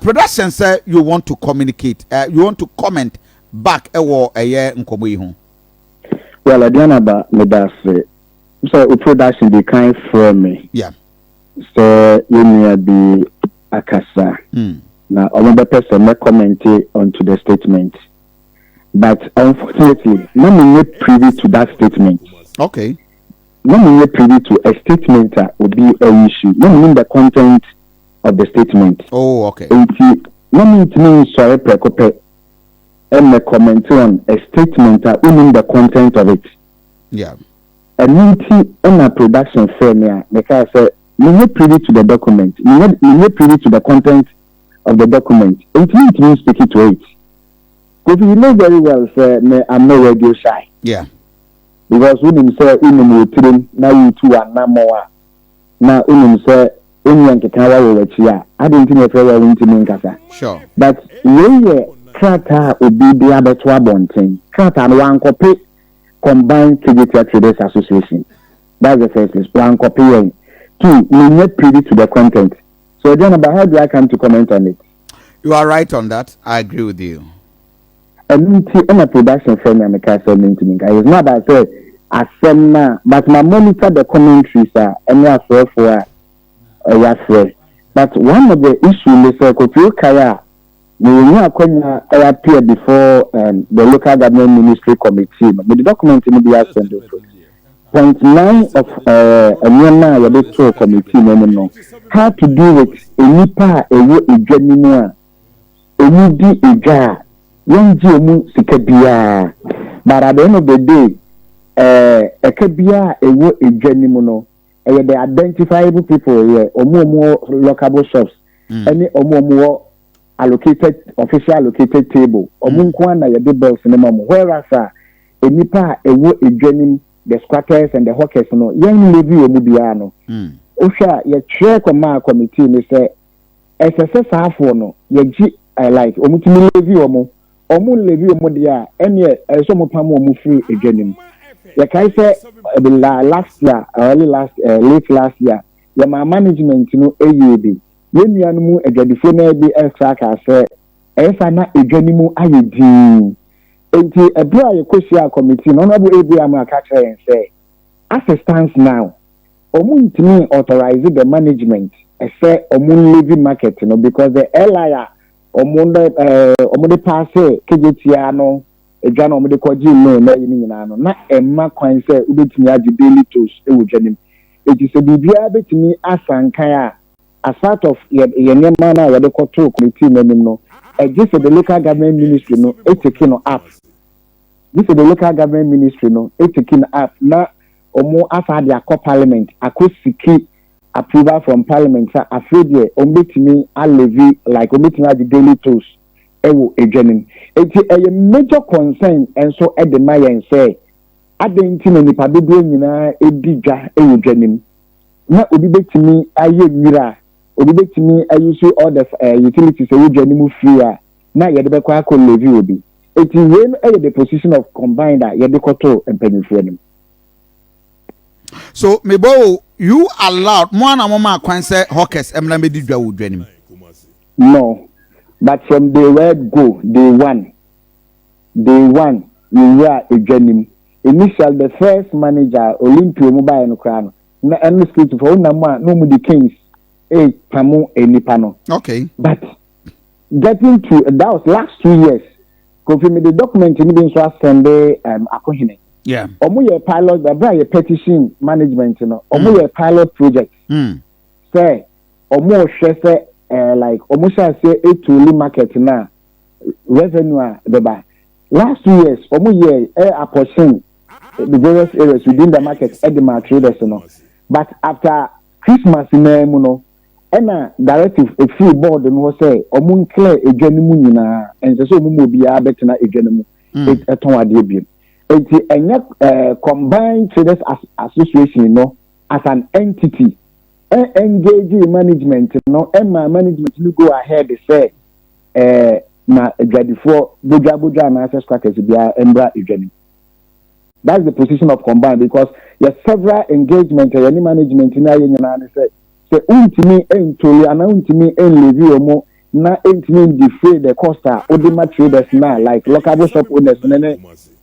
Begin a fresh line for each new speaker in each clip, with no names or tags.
Production say you want to communicate. You want to comment back a year nkomo yi ho.
Well, Adriana ba me da say so production dey kind for me.
Yeah.
So you need be akasa. Now another person may comment onto the statement. But unfortunately, no me privy to that statement.
Okay.
No me privy to a statement that would be an issue. No me the content of the statement.
Oh, okay.
No me sorry precope and me comment on a statement that mean the content of it.
Yeah.
And me on a production firm here, because I say me privy to the document. Me privy to the content of the document. It means speaking to it. Because you know very well, sir, I'm not radio shy.
Yeah.
Because when you say in now you two are now more. Now when you say in I don't think you're into me.
Sure.
But when you Krata will be the other two abonting. Krata and one copy combined Kejetia Traders Association. That's the first list. One copy. Two, we not privy to the content. So then about how do I come to comment on it?
You are right on that. I agree with you.
And in a production firm, I'm a castle meeting. It's not that I say but my monitor the commentaries are and we are for a But one of the issues is that Kaya, we appear before the local government ministry committee. But the document in the assembly. Point 9 of a new electoral committee how to do with a nipa a genuine a jar. Young Jim Sikabia, but at the end of the day, a Kabia, a genuine, the identifiable people here, or more local shops, any or more allocated, official allocated table, or Munkwana, your big bells in the moment. Whereas a nipa, a genuine, the squatters and the hawkers, no, young levy or Mubiano. Osha, your chair command committee, they say, SSS half one, your G, I like, Omutimi levy or more. Omu levy omodia enye somo pam omu free egenim ya kai say last year late last year ya my management no AUB ye nuanu mu egadifo na bi extra ka say efa na egenimu ayedi enti ebra ye kweshia committee no no bu Abraham aka kire say as it stands now omu ntimi authorize the management say omu levy market no because the earlier omude passe Kejetia no edwa no omude koji no na yin nyina no na emma kwan se ubetimi agi daily toast e wodwanim eti se bibia betimi asankan a sort of ye nyema na ye de koto committee nanim no just the local government ministry no taking up this is the local government ministry no taking up na omo afa dia parliament akosiki approval from parliament afraid ye ombetimi a levy like ombetimi at the daily toast ewo egenim enti a major concern and so at the mayor and say adenti na nipa dodo nyina edija ewo egenim na obi betimi aye nwira obi betimi use all the utilities ewo egenim free na ye de be kwa ko levy obi enti we the position of combined ye de koto empanifo anim.
So mebo you allowed one mama kwan say hawkers emna medi dwa wo dwanim.
No, but from the word go day one you were a dwanim. Initial the first manager Olympia mobile no crown na any script for no mu the kings pamo enipa no.
Okay,
but getting to that was last 2 years confirm the document in been so send akohine.
Yeah.
Omo pilot, the petition management, you know. Omo pilot project. Say, omo say like omo say a to market na revenue the buy. Last 2 years, omo apportion the various areas within the market at the traders, you know. But after Christmas, you know, and directive a free board and was say omo clear a genuine na and so omo be a better na a genuine. It's a ton of it's combined traders association, you know, as an entity, engaging management, you know, and my management will go ahead and say, na before Buja and access crackers be embra again. That's the position of combined because there are several engagement any management in our union say untimi entoli and untimi enlevi omo na entimi defray the cost odima traders na like local shop owners na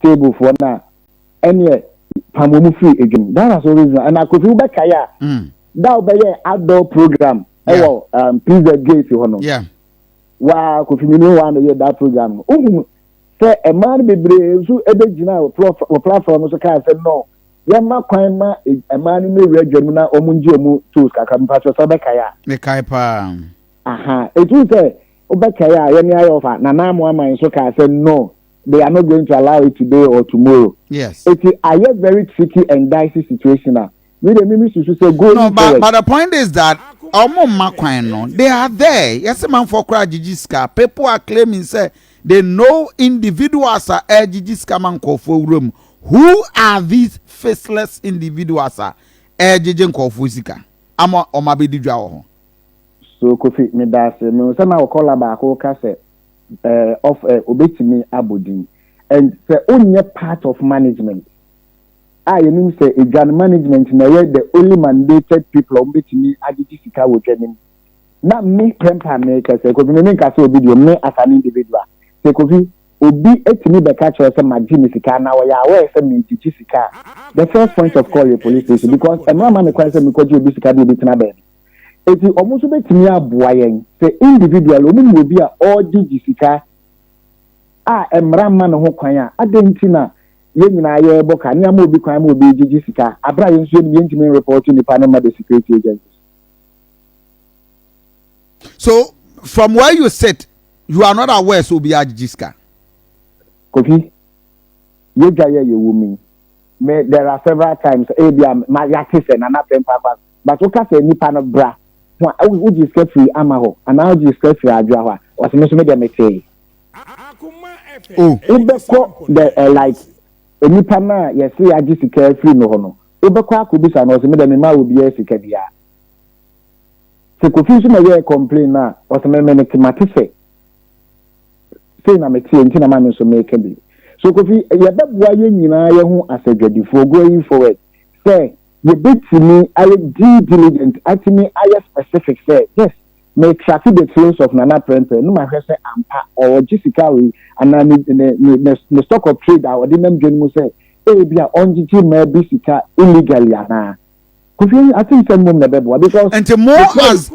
table for na any pamomu free again. That is always and I could back ya that be outdoor program please the gate hono
yeah
wa could me one year that program say a man be brave so ebegina platform so ka say no yema kwan ma a man me region na omunji omu tools kaka mpacho so beka ya
me kai pa
aha etu say obeka ya yemi ayofa na na mo aman so ka say no, they are not going to allow it today or tomorrow.
Yes.
It is a very tricky and dicey situation now. We the ministry should say go.
No, but the point is that they are there. Yes, man for Krajijiska. People are claiming say they know individuals are Jijiska man for room. Who are these faceless individuals are Jijin Kofusika? Ama Omabidi Jawo. So
Kofi me that's no say na call about ka say of obetimi abodin and say only part of management. I mean say a management na the only mandated people obetimi adiji sika wo twanim. Na me prempa me ka say Kofi me nka say obi me as an individual. Say Kofi obi etimi be ka say magini sika na wo ya we say me tiji sika. The first point of call your police station because a man me kwase me kwaji obi sika dey bitina be. Eti almost betimi aboa yen say individual omu will be all digisika emra man ho kwan a adentina ye nyina ye boka ne am obi kwan ma obi digisika abra yen so ni ntimi report ni pa na the security agencies.
So from where you sit you are not aware so be digisika
Kofi ye jaye ye wumi me there are several times ebia ma yake se na na pempa but o ka se ni pa no bra we discuss free amaho and now discuss free adwa was me so me dem say ubeko the like enipa na yes we agi sika free no hono ubeko akobisa na was me dem ma obi sika bia se Kofi so me ye complain na was me me mate say na me tie ntina ma me so me ka bi so Kofi ye beboa ye nyina ye ho asagwadifo going forward say you bit to me, I due diligent, actually, I specific say, yes, make traffic the trails of Nana Prempe, no matter say Ampa or Jessica, and then the stock of trade, I didn't even say, hey, be on GT, maybe Sika illegally, I think some women because
and the more as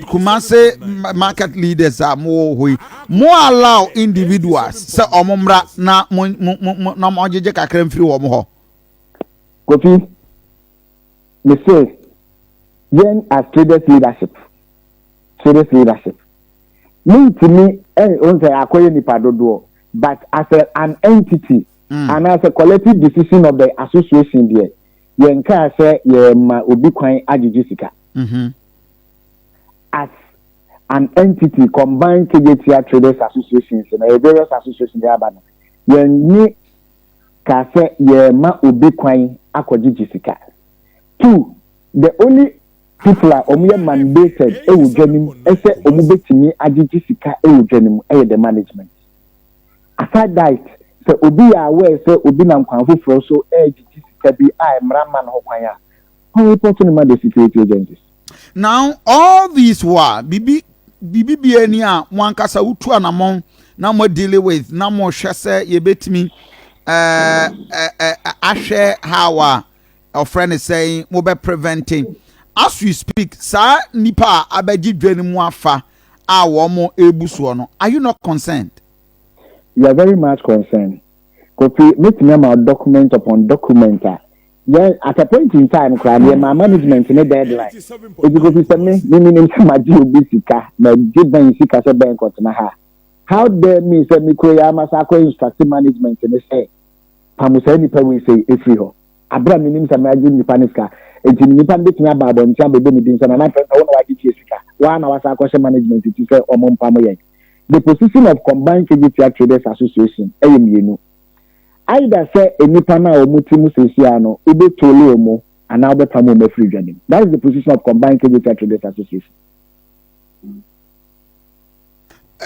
Kumase market leaders are more allow individuals, so Omomra na mo jeje kakrem free wo mo ho.
Kofi me say, then as traders leadership, mean to me, on say akoye nipa dodo, but as an entity and as a collective decision of the association there, you can say ma obi kwan ajiji sika. As an entity combined Kejetia Traders associations and various associations there, but you can say ma obi kwan akojiji sika. Two, the only people are mandated say omubetimi ajiji sika the management. Aside that, so obi aware say obi na nkwanfo for so ajiji sika bi mra man ho kwan a how reporting the security agencies.
Now all these were bibi biani a wankasa utu anamon na mo deal with na mo hwese ye betimi ahwe how our friend is saying mobile preventing as we speak sa nipa abaji dwanimu afa a wo mo ebuso no. Are you not concerned?
You are very much concerned. Kofi make me my document upon documenter. Yeah, at a point in time my management in a deadline if you go to me name maji obisika na give them sika so bank na ha how dare me say me koya masako instruct management and say pamusa ni we say efri ho abra minim sa maji ni paniska enti ni pan betumi aba abon tia bebe mi din so na na pesa wona wadi sika wa na wasa akoshe management ti say omompa mo yen the position of combined Kejetia Traders Association eyemienu either say enipa na omutimu sesia no ebe tole omo and now be pamo me free journey. That is the position of combined Kejetia Traders Association.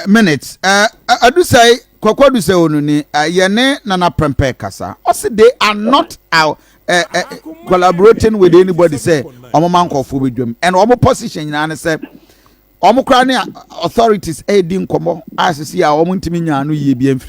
Minutes I do say kwakwa do say onuni yene Nana Prempe kasa also they are not collaborating with anybody say omo man ko fo bedwam and omo position nyina say Omukra ne authorities e di nkomo asisi a omo ntimi nya no yie bi amfiri